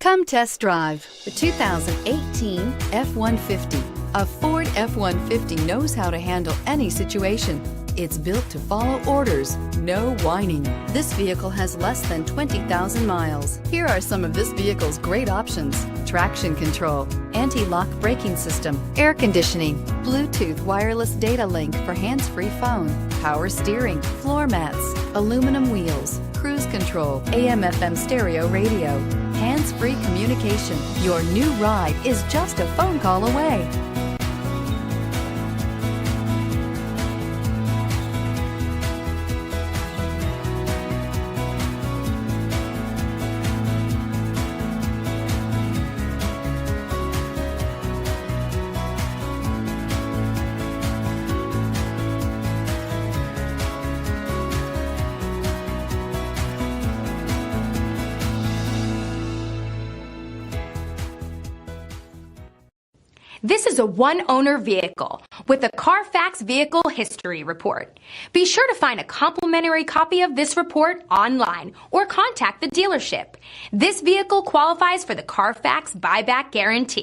Come test drive the 2018 F-150. A Ford F-150 knows how to handle any situation. It's built to follow orders, no whining. This vehicle has less than 20,000 miles. Here are some of this vehicle's great options: traction control, anti-lock braking system, air conditioning, Bluetooth wireless data link for hands-free phone, power steering, floor mats, aluminum wheels, cruise control, AM/FM stereo radio, hands-free communication. Your new ride is just a phone call away. This is a one-owner vehicle with a Carfax Vehicle History Report. Be sure to find a complimentary copy of this report online or contact the dealership. This vehicle qualifies for the Carfax Buyback Guarantee.